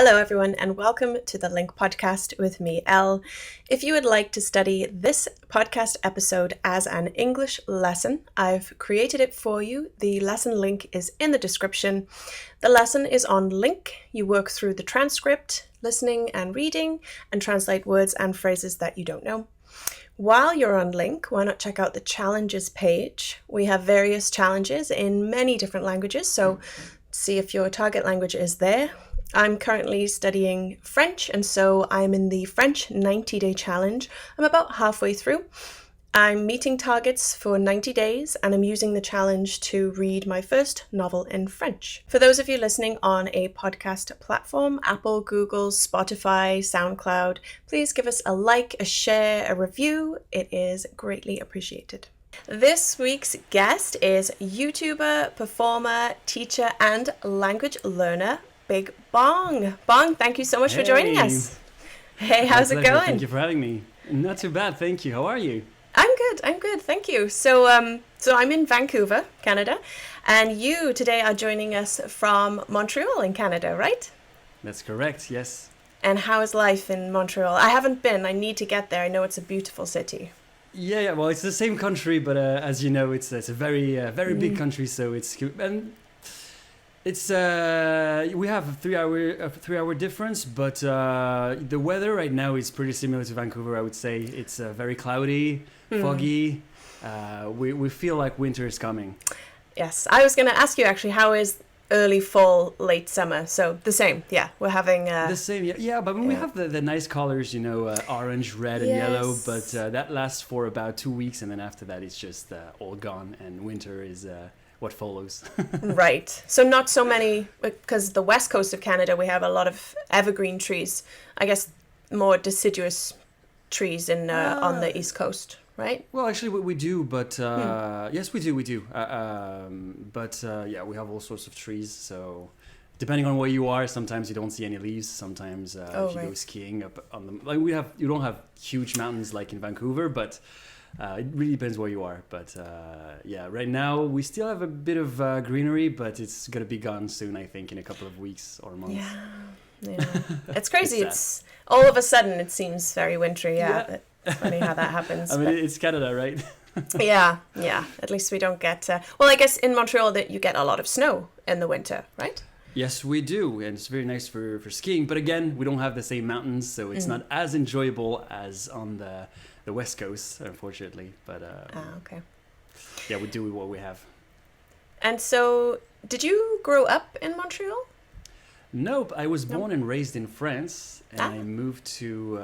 Hello, everyone, and welcome to the LingQ podcast with me, Elle. If you would like to study this podcast episode as an English lesson, I've created it for you. The lesson link is in the description. The lesson is on LingQ. You work through the transcript, listening and reading, and translate words and phrases that you don't know. While you're on LingQ, why not check out the challenges page? We have various challenges in many different languages, so see if your target language is there. I'm currently studying French, and so I'm in the French 90-day challenge. I'm about halfway through. I'm meeting targets for 90 days, and I'm using the challenge to read my first novel in French. For those of you listening on a podcast platform, Apple, Google, Spotify, SoundCloud, please give us a like, a share, a review. It is greatly appreciated. This week's guest is YouTuber, performer, teacher, and language learner, BigBong. Bong, thank you so much for joining us. Hey, how's it going? Thank you for having me. Not too bad, thank you. How are you? I'm good, thank you. So I'm in Vancouver, Canada, and you today are joining us from Montreal in Canada, right? That's correct, yes. And how is life in Montreal? I haven't been. I need to get there. I know it's a beautiful city. Yeah. Well, it's the same country, but as you know, it's a very big country, so it's and. It's we have a three hour difference, but the weather right now is pretty similar to Vancouver. I would say it's very cloudy, foggy. We feel like winter is coming. Yes, I was going to ask you actually, how is early fall, late summer? So the same, yeah. We're having the same, yeah. But we have the nice colors, orange, red, and yellow. But that lasts for about 2 weeks, and then after that, it's just all gone, and winter is. What follows. Right. So not so many, because the west coast of Canada, we have a lot of evergreen trees. I guess more deciduous trees on the east coast, right? Well, actually, we do, but yes, we do. But we have all sorts of trees. So depending on where you are, sometimes you don't see any leaves. Sometimes if you go skiing up on them, you don't have huge mountains like in Vancouver, but. It really depends where you are, but right now we still have a bit of greenery, but it's gonna be gone soon, I think, in a couple of weeks or months. Yeah. It's crazy. It's all of a sudden it seems very wintry. Yeah. It's funny how that happens. I mean, it's Canada, right? Yeah. At least we don't get. Well, I guess in Montreal that you get a lot of snow in the winter, right? Yes, we do, and it's very nice for skiing. But again, we don't have the same mountains, so it's not as enjoyable as on the West Coast, unfortunately. But okay. Yeah, we do with what we have. And so, did you grow up in Montreal? Nope, I was born and raised in France, and I moved to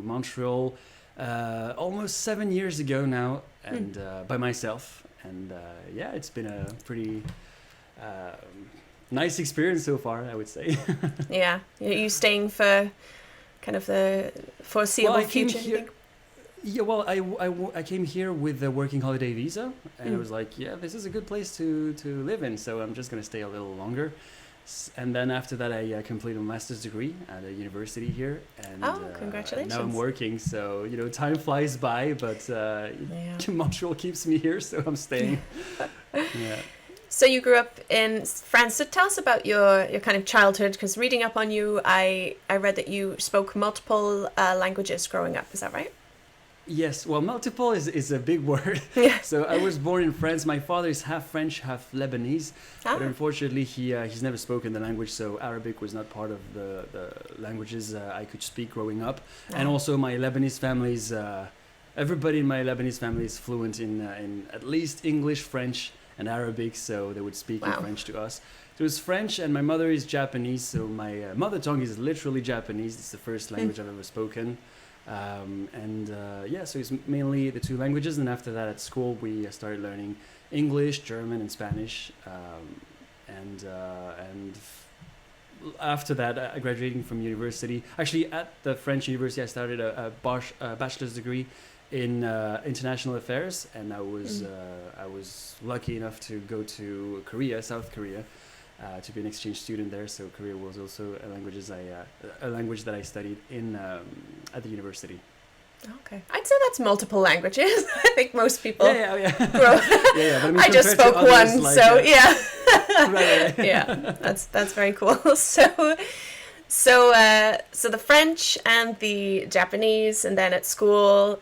Montreal almost 7 years ago now, and by myself. And it's been a pretty nice experience so far, I would say. Yeah, are you staying for kind of the foreseeable future? Yeah, well, I came here with a working holiday visa, and I was like, yeah, this is a good place to live in, so I'm just going to stay a little longer. And then after that, I completed a master's degree at a university here. And, congratulations. Now I'm working, so, time flies by, but Montreal keeps me here, so I'm staying. Yeah. So you grew up in France. So tell us about your kind of childhood, because reading up on you, I read that you spoke multiple languages growing up. Is that right? Yes, well, multiple is a big word. Yeah. So I was born in France. My father is half French, half Lebanese. But unfortunately, he's never spoken the language, so Arabic was not part of the languages I could speak growing up. And also my Lebanese family's, everybody in my Lebanese family is fluent in at least English, French, and Arabic, so they would speak in French to us. So it was French, and my mother is Japanese, so my mother tongue is literally Japanese. It's the first language I've ever spoken. So it's mainly the two languages, and after that at school we started learning English, German, and Spanish, and after that, graduating from university, actually at the French university, I started a bachelor's degree in international affairs, and I was lucky enough to go to Korea, South Korea, to be an exchange student there. So Korea was also a language that I studied in at the university. Okay, I'd say that's multiple languages. I think most people grow. But I mean, I just spoke one, like, so yeah. Right. Yeah, that's very cool. So the French and the Japanese, and then at school,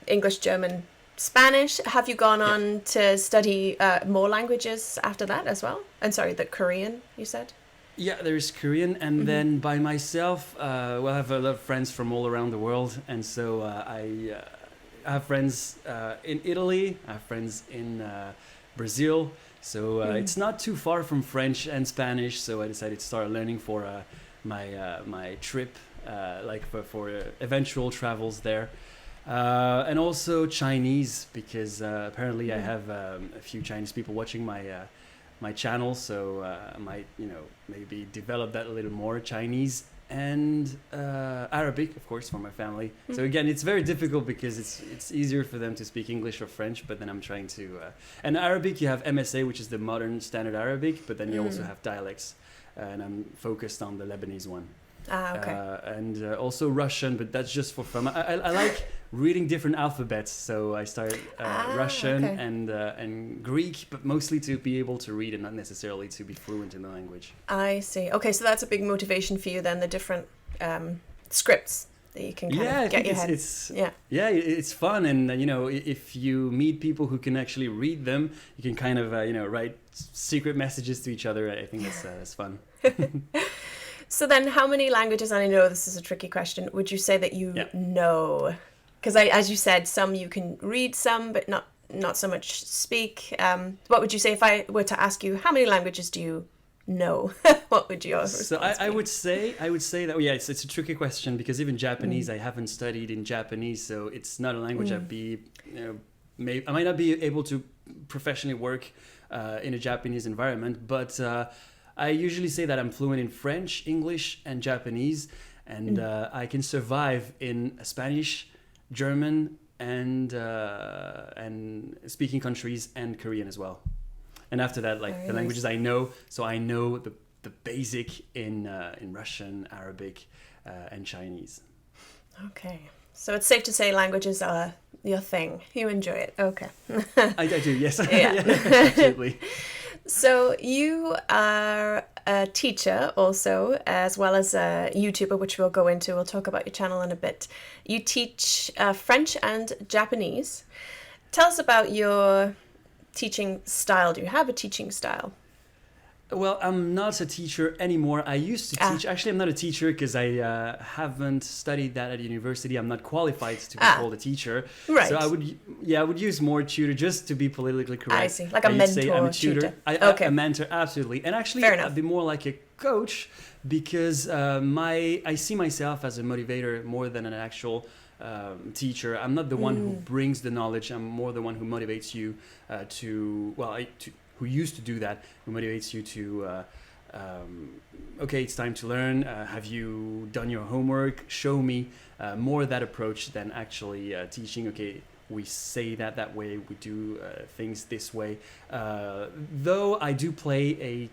English, German, Spanish. Have you gone on to study more languages after that as well? And sorry, the Korean, you said? Yeah, there's Korean, and then by myself, well, I have a lot of friends from all around the world, and so I have friends in Italy, I have friends in Brazil, so it's not too far from French and Spanish, so I decided to start learning for my trip, like for eventual travels there. And also Chinese, because apparently I have a few Chinese people watching my channel, so I might, maybe develop that a little more. Chinese and Arabic, of course, for my family. So again, it's very difficult because it's easier for them to speak English or French, but then I'm trying to... and Arabic, you have MSA, which is the modern standard Arabic, but then you also have dialects, and I'm focused on the Lebanese one. Okay. And also Russian, but that's just for fun. I like reading different alphabets, so I started Russian and Greek, but mostly to be able to read and not necessarily to be fluent in the language. I see. Okay, so that's a big motivation for you then, the different scripts that you can kind of get your head. It's fun, and if you meet people who can actually read them, you can kind of write secret messages to each other. I think that's fun. So then how many languages, and I know this is a tricky question, would you say that you know? Because as you said, some you can read some, but not so much speak. What would you say if I were to ask you, how many languages do you know? What would your response be? I would say that, it's a tricky question, because even Japanese, I haven't studied in Japanese, so it's not a language I might not be able to professionally work in a Japanese environment, but I usually say that I'm fluent in French, English, and Japanese, and I can survive in Spanish, German, and speaking countries, and Korean as well. And after that, the languages I know, so I know the basic in Russian, Arabic, and Chinese. Okay, so it's safe to say languages are your thing. You enjoy it. Okay. I do, yes. Yeah. Absolutely. So you are a teacher also, as well as a YouTuber, which we'll go into. We'll talk about your channel in a bit. You teach French and Japanese. Tell us about your teaching style. Do you have a teaching style? Well, I'm not a teacher anymore. I used to teach. Actually, I'm not a teacher because I haven't studied that at university. I'm not qualified to be called a teacher. Right. So I would use more tutor, just to be politically correct. I see, like a mentor. Say I'm a tutor. A mentor, absolutely. And actually, I'd be more like a coach, because I see myself as a motivator more than an actual teacher. I'm not the one who brings the knowledge. I'm more the one who motivates you who used to do that, who motivates you to, okay, it's time to learn. Have you done your homework? Show me. More that approach than actually teaching, okay, we say that way, we do things this way. Though I do play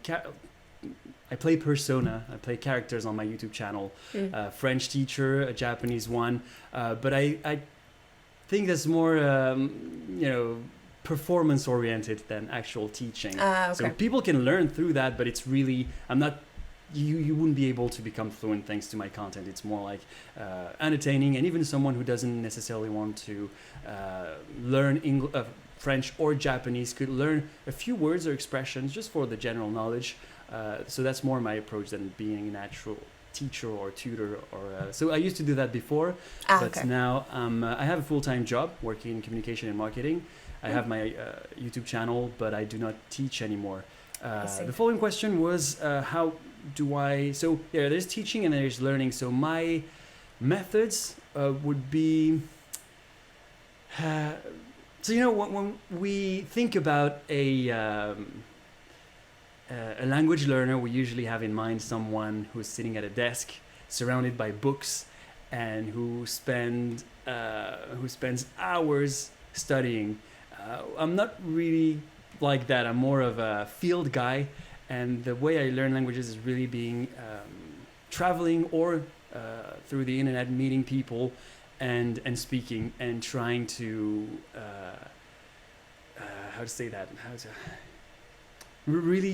I play persona, I play characters on my YouTube channel, French teacher, a Japanese one, but I think that's more, performance oriented than actual teaching. Okay. So people can learn through that, but it's really, you wouldn't be able to become fluent thanks to my content. It's more like entertaining, and even someone who doesn't necessarily want to learn French or Japanese could learn a few words or expressions just for the general knowledge. So that's more my approach than being an actual teacher or tutor. So I used to do that before, but now I have a full-time job working in communication and marketing. I have my YouTube channel, but I do not teach anymore. The following question was, how do I... So there's teaching and there's learning. So my methods would be... when we think about a language learner, we usually have in mind someone who's sitting at a desk, surrounded by books, and who spends hours studying. I'm not really like that. I'm more of a field guy, and the way I learn languages is really being traveling or through the internet, meeting people and speaking and trying to really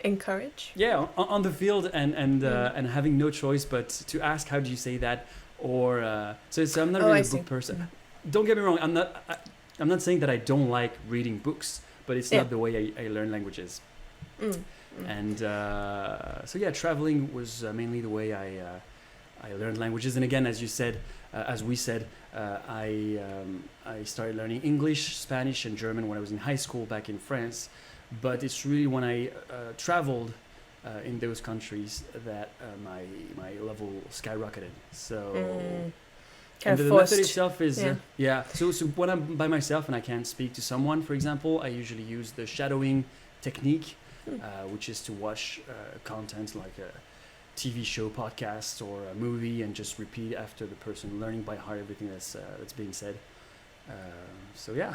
encourage. Yeah, on the field and having no choice but to ask how do you say that, or so I'm not really a book person. Don't get me wrong, I'm not saying that I don't like reading books, but it's not the way I learn languages. And so yeah, traveling was mainly the way I learned languages. And again, as you said, as we said, I started learning English, Spanish, and German when I was in high school back in France. But it's really when I traveled in those countries that my level skyrocketed. So and the method itself is So when I'm by myself and I can't speak to someone, for example, I usually use the shadowing technique, which is to watch content like a TV show, podcast, or a movie, and just repeat after the person, learning by heart everything that's being said. So yeah.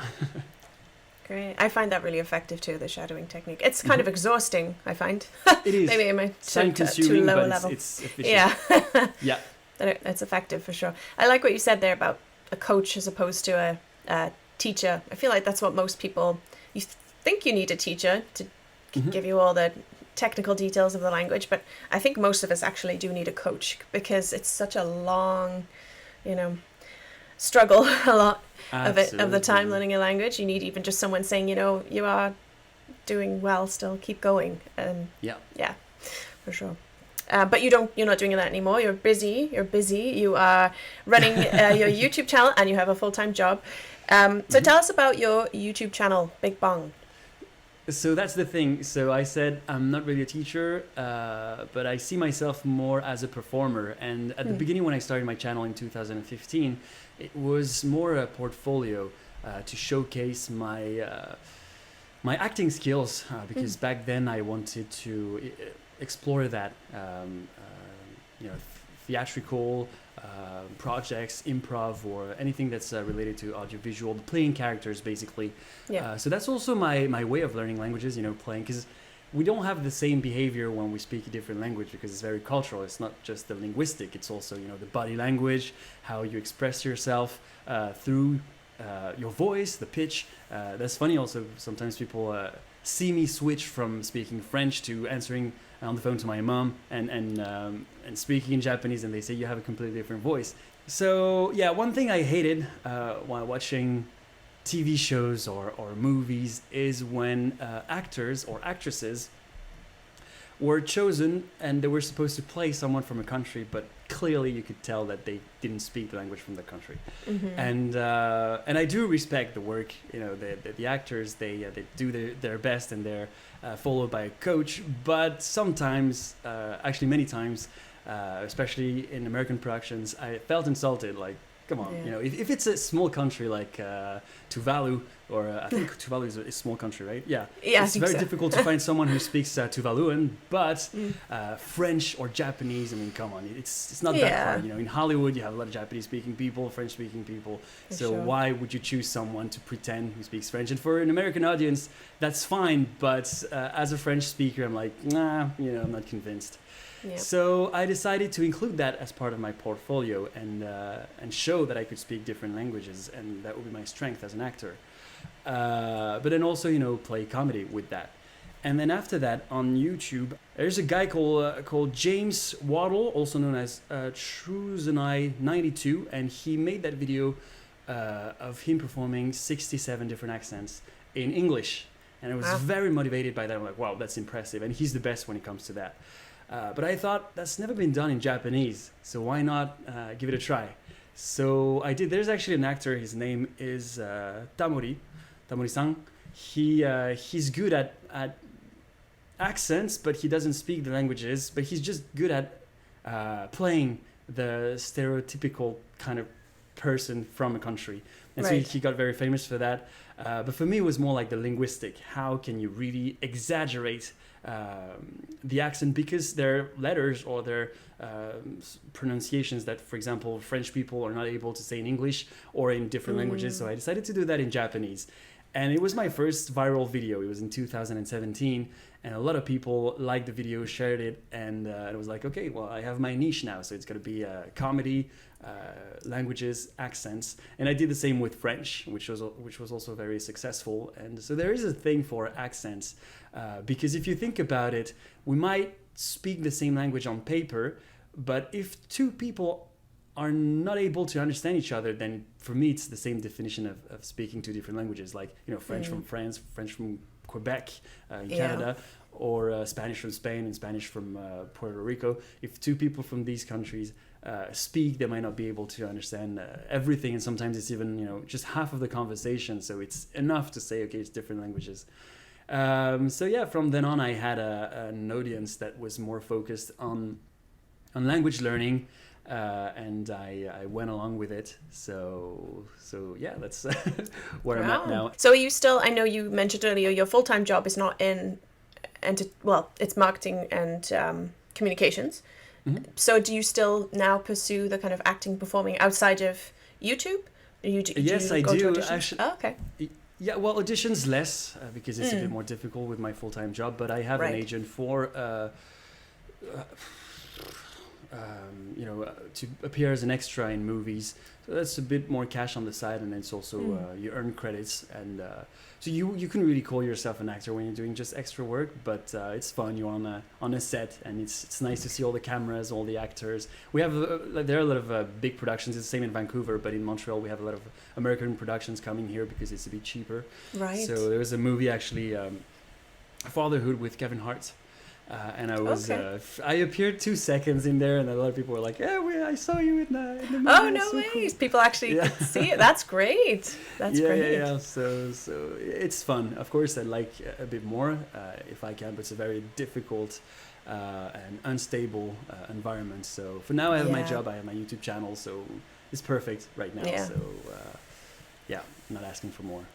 Great. I find that really effective too, the shadowing technique. It's kind of exhausting, I find. It is. Maybe I'm time-consuming, too low but level. it's efficient. Yeah. Yeah. It's effective for sure. I like what you said there about a coach as opposed to a teacher. I feel like that's what most people, you think you need a teacher to give you all the technical details of the language, but I think most of us actually do need a coach because it's such a long, struggle a lot of the time learning a language. You need even just someone saying, you are doing well still, keep going. Yeah, for sure. But you're not doing that anymore. You're busy. You are running your YouTube channel and you have a full-time job. So tell us about your YouTube channel, BigBong. So that's the thing. So I said I'm not really a teacher, but I see myself more as a performer. And at the beginning, when I started my channel in 2015, it was more a portfolio to showcase my acting skills, because back then I wanted to explore that, theatrical projects, improv, or anything that's related to audiovisual, playing characters basically. So that's also my way of learning languages, playing, because we don't have the same behavior when we speak a different language because it's very cultural. It's not just the linguistic, it's also the body language, how you express yourself through your voice, the pitch. That's funny also, sometimes people see me switch from speaking French to answering on the phone to my mom and speaking in Japanese, and they say you have a completely different voice. So yeah, one thing I hated while watching TV shows or movies is when actors or actresses were chosen and they were supposed to play someone from a country, but clearly you could tell that they didn't speak the language from the country. And I do respect the work, the actors, they do their best and they're followed by a coach, but sometimes, actually many times, especially in American productions, I felt insulted, like, come on, if it's a small country like Tuvalu, or I think Tuvalu is a small country, right? Yeah. It's very difficult to find someone who speaks Tuvaluan, but French or Japanese, I mean, come on, it's not that hard. In Hollywood, you have a lot of Japanese-speaking people, French-speaking people. So why would you choose someone to pretend who speaks French? And for an American audience, that's fine. But as a French speaker, I'm like, nah, I'm not convinced. So I decided to include that as part of my portfolio and show that I could speak different languages, and that would be my strength as an actor. But then also, play comedy with that. And then after that, on YouTube, there's a guy called James Waddle, also known as TrueZenai92, and he made that video of him performing 67 different accents in English. And I was very motivated by that. I'm like, wow, that's impressive. And he's the best when it comes to that. But I thought that's never been done in Japanese, so why not give it a try? So I did. There's actually an actor. His name is Tamori-san. He's good at accents, but he doesn't speak the languages. But he's just good at playing the stereotypical kind of person from a country. And so he got very famous for that. But for me, it was more like the linguistic. How can you really exaggerate the accent, because there are letters or there are pronunciations that, for example, French people are not able to say in English or in different languages. So I decided to do that in Japanese. And it was my first viral video. It was in 2017, and a lot of people liked the video, shared it, and it was like, okay, well, I have my niche now, so it's going to be comedy, languages, accents, and I did the same with French, which was also very successful. And so there is a thing for accents, because if you think about it, we might speak the same language on paper, but if two people are not able to understand each other, then for me it's the same definition of speaking two different languages, like, you know, French from France, French from Quebec in Canada, or Spanish from Spain and Spanish from Puerto Rico. If two people from these countries speak, they might not be able to understand everything, and sometimes it's even, you know, just half of the conversation, so it's enough to say, okay, it's different languages. So yeah, from then on I had an audience that was more focused on language learning, and I went along with it. So yeah, that's where I'm at now. So are you still, I know you mentioned earlier, your full-time job is not in, it's marketing and communications. Mm-hmm. So do you still now pursue the kind of acting, performing outside of YouTube? Yes, I do. Actually, okay. Yeah, well, auditions less, because it's a bit more difficult with my full-time job, but I have an agent for to appear as an extra in movies. So that's a bit more cash on the side, and it's also you earn credits, and so you can really call yourself an actor when you're doing just extra work. But it's fun. You're on a set, and it's nice to see all the cameras, all the actors. We have there are a lot of big productions. It's the same in Vancouver, but in Montreal we have a lot of American productions coming here because it's a bit cheaper. Right. So there was a movie actually, Fatherhood, with Kevin Hart. And I was I appeared 2 seconds in there, and a lot of people were like, "Yeah, I saw you in the movie." Oh, no way! Cool. People actually could see it. That's great. That's great. Yeah. So it's fun. Of course, I'd like a bit more if I can, but it's a very difficult and unstable environment. So for now, I have my job. I have my YouTube channel, so it's perfect right now. Yeah. So I'm not asking for more.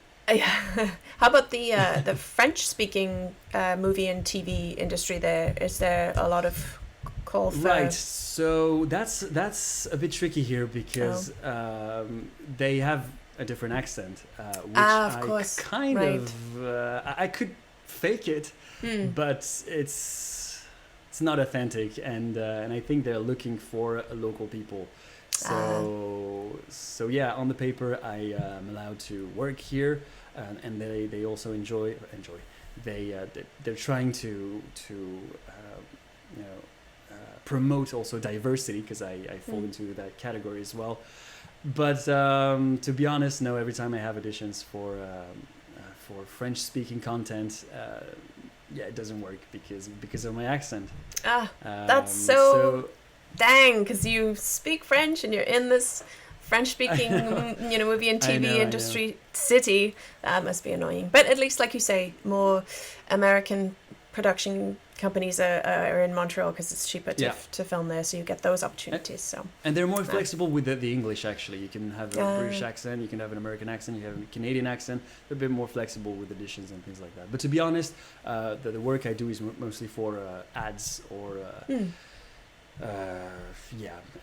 How about the French-speaking movie and TV industry? Is there a lot of call for? Right. So that's a bit tricky here because they have a different accent, which of course. I could fake it, but it's not authentic, and I think they're looking for local people. So yeah, on the paper I am allowed to work here. And they also enjoy. They're trying to promote also diversity, because I fall into that category as well. But to be honest, no. Every time I have auditions for French speaking content, it doesn't work because of my accent. That's so dang, because you speak French and you're in this French-speaking, movie and TV industry city. That must be annoying. But at least, like you say, more American production companies are in Montreal because it's cheaper to film there, so you get those opportunities. So and they're more flexible with the English. Actually, you can have a British accent, you can have an American accent, you have a Canadian accent. They're a bit more flexible with additions and things like that. But to be honest, the work I do is mostly for ads or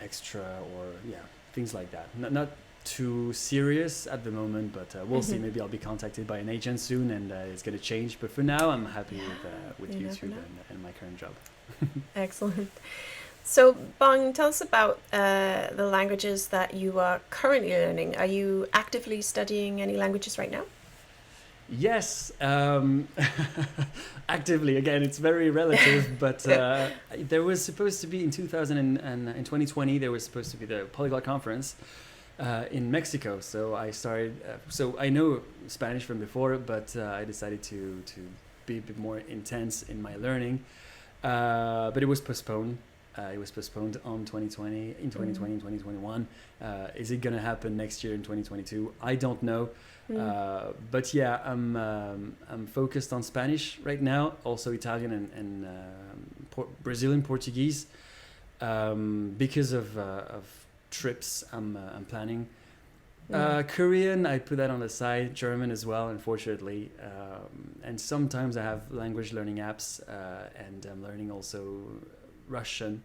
extra or things like that. Not too serious at the moment, but we'll see. Maybe I'll be contacted by an agent soon, and it's going to change. But for now, I'm happy with YouTube and my current job. Excellent. So, Bong, tell us about the languages that you are currently learning. Are you actively studying any languages right now? Yes, actively. Again, it's very relative, but there was supposed to be in 2020, there was supposed to be the Polyglot Conference in Mexico. So I started, so I know Spanish from before, but I decided to be a bit more intense in my learning, but it was postponed. It was postponed in 2020, and 2021. Is it going to happen next year in 2022? I don't know. But yeah, I'm focused on Spanish right now, also Italian and Brazilian Portuguese, because of trips I'm planning. Korean, I put that on the side. German as well, unfortunately. And sometimes I have language learning apps, and I'm learning also Russian,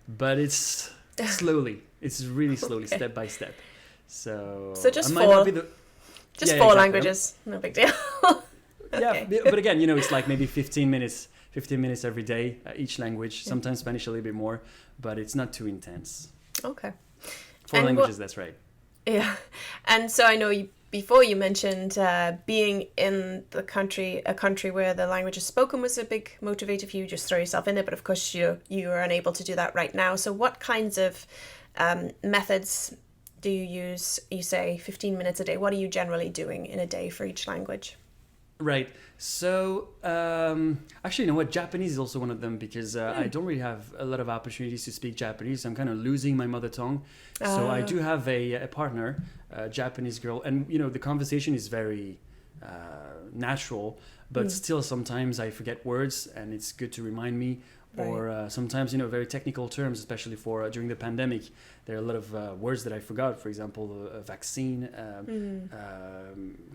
but it's slowly. It's really slowly, step by step. So just I might not be Just Yeah, four exactly. languages, no big deal. Yeah, but again, it's like maybe 15 minutes every day, each language. Sometimes Spanish a little bit more, but it's not too intense. Okay. Four languages, that's right. Yeah. And so I know before you mentioned being in a country where the language is spoken was a big motivator for you, just throw yourself in it. But of course, you are unable to do that right now. So what kinds of methods do you use? You say 15 minutes a day. What are you generally doing in a day for each language? Right. So, actually, you know what? Japanese is also one of them because I don't really have a lot of opportunities to speak Japanese. I'm kind of losing my mother tongue. So I do have a partner, a Japanese girl, and the conversation is very natural, but still sometimes I forget words, and it's good to remind me. Right. Or sometimes, very technical terms, especially for during the pandemic, there are a lot of words that I forgot. For example, vaccine,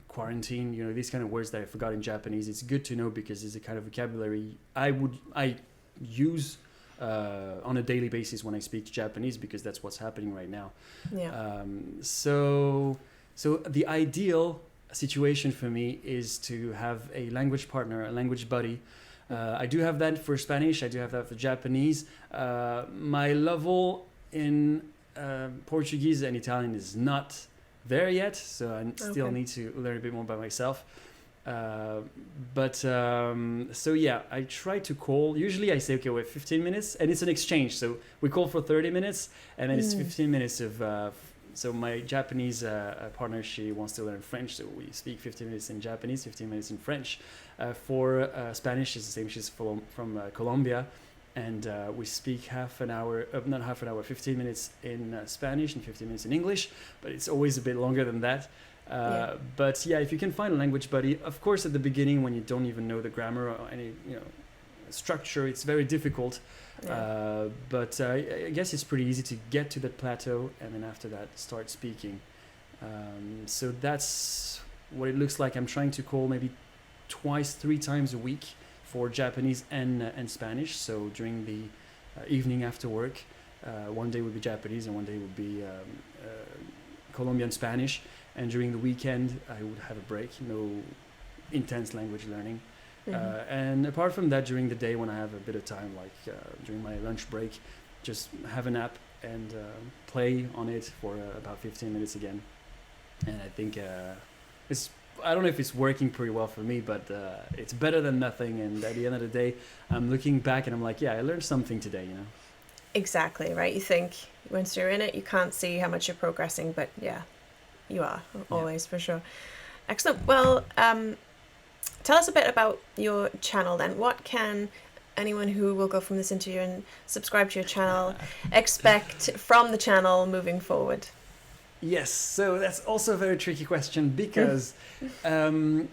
quarantine, these kind of words that I forgot in Japanese. It's good to know because it's a kind of vocabulary I use on a daily basis when I speak Japanese, because that's what's happening right now. Yeah. So the ideal situation for me is to have a language partner, a language buddy. I do have that for Spanish. I do have that for Japanese. My level in Portuguese and Italian is not there yet, so I still need to learn a bit more by myself. So yeah, I try to call. Usually I say, okay, we have 15 minutes, and it's an exchange. So we call for 30 minutes, and then it's 15 minutes of... So my Japanese partner, she wants to learn French, so we speak 15 minutes in Japanese, 15 minutes in French. For Spanish, it's the same. She's from Colombia, and we speak 15 minutes in Spanish and 15 minutes in English, but it's always a bit longer than that. But yeah, if you can find a language buddy, of course, at the beginning when you don't even know the grammar or any structure, it's very difficult. But I guess it's pretty easy to get to that plateau, and then after that start speaking. So that's what it looks like. I'm trying to call maybe 3 times a week for Japanese and Spanish. So during the evening after work, one day would be Japanese and one day would be Colombian Spanish. And during the weekend, I would have a break, no intense language learning. And apart from that, during the day when I have a bit of time, like during my lunch break, just have a nap and play on it for about 15 minutes again. And I think I don't know if it's working pretty well for me, but it's better than nothing. And at the end of the day, I'm looking back and I'm like, yeah, I learned something today, Exactly, right? You think once you're in it, you can't see how much you're progressing, but yeah, you are always, for sure. Excellent. Well, tell us a bit about your channel then. What can anyone who will go from this interview and subscribe to your channel expect from the channel moving forward? Yes, so that's also a very tricky question because, I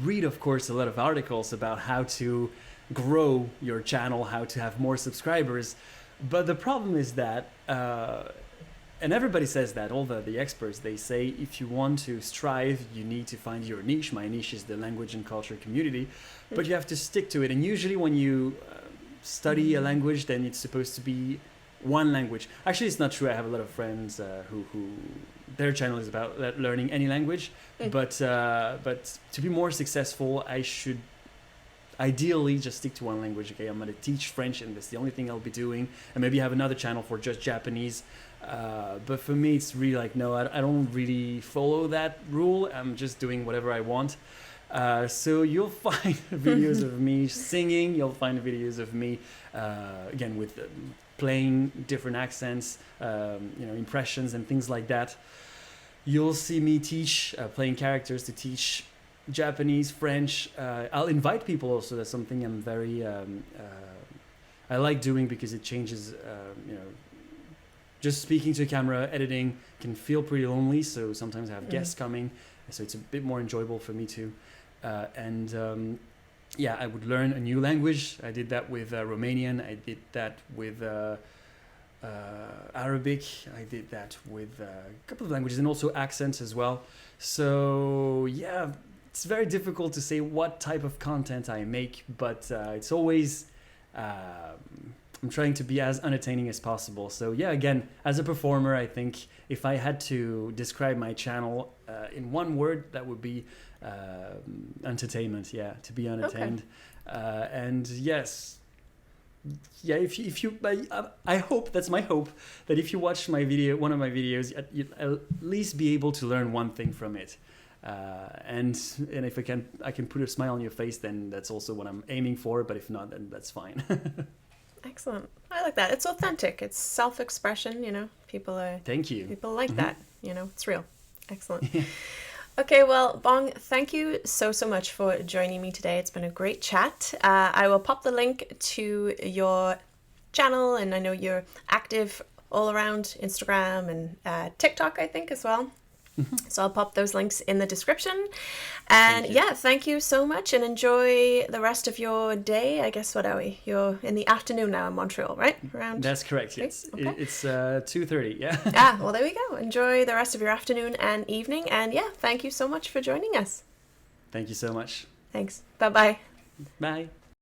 read, of course, a lot of articles about how to grow your channel, how to have more subscribers. But the problem is that, and everybody says that, all the experts, they say if you want to strive, you need to find your niche. My niche is the language and culture community, but you have to stick to it. And usually when you study a language, then it's supposed to be one language. Actually, it's not true. I have a lot of friends who their channel is about learning any language, but to be more successful, I should ideally just stick to one language. Okay, I'm going to teach French, and that's the only thing I'll be doing, and maybe have another channel for just Japanese. But for me, it's really like, no, I don't really follow that rule. I'm just doing whatever I want. So you'll find videos of me singing. You'll find videos of me, again, with playing different accents, impressions and things like that. You'll see me teach, playing characters to teach Japanese, French. I'll invite people also. That's something I'm very, I like doing because it changes, just speaking to a camera, editing can feel pretty lonely. So sometimes I have guests coming. So it's a bit more enjoyable for me too. I would learn a new language. I did that with Romanian. I did that with Arabic. I did that with a couple of languages and also accents as well. So yeah, it's very difficult to say what type of content I make, but it's always I'm trying to be as entertaining as possible. So yeah, again, as a performer, I think if I had to describe my channel in one word, that would be entertainment. Yeah, to be entertained. Okay. And yes, yeah, if you I hope, that's my hope, that if you watch my video, one of my videos, you'll at least be able to learn one thing from it. And if I can put a smile on your face, then that's also what I'm aiming for. But if not, then that's fine. Excellent. I like that. It's authentic. It's self-expression. You know, Thank you. People like that. You know, it's real. Excellent. Okay, well, Bong, thank you so much for joining me today. It's been a great chat. I will pop the link to your channel, and I know you're active all around Instagram and TikTok, I think, as well. So I'll pop those links in the description. And thank you so much, and enjoy the rest of your day. I guess, what are we? You're in the afternoon now in Montreal, right? That's correct, yes. Okay. It's 2:30, yeah. Well, there we go. Enjoy the rest of your afternoon and evening. And thank you so much for joining us. Thank you so much. Thanks. Bye-bye. Bye.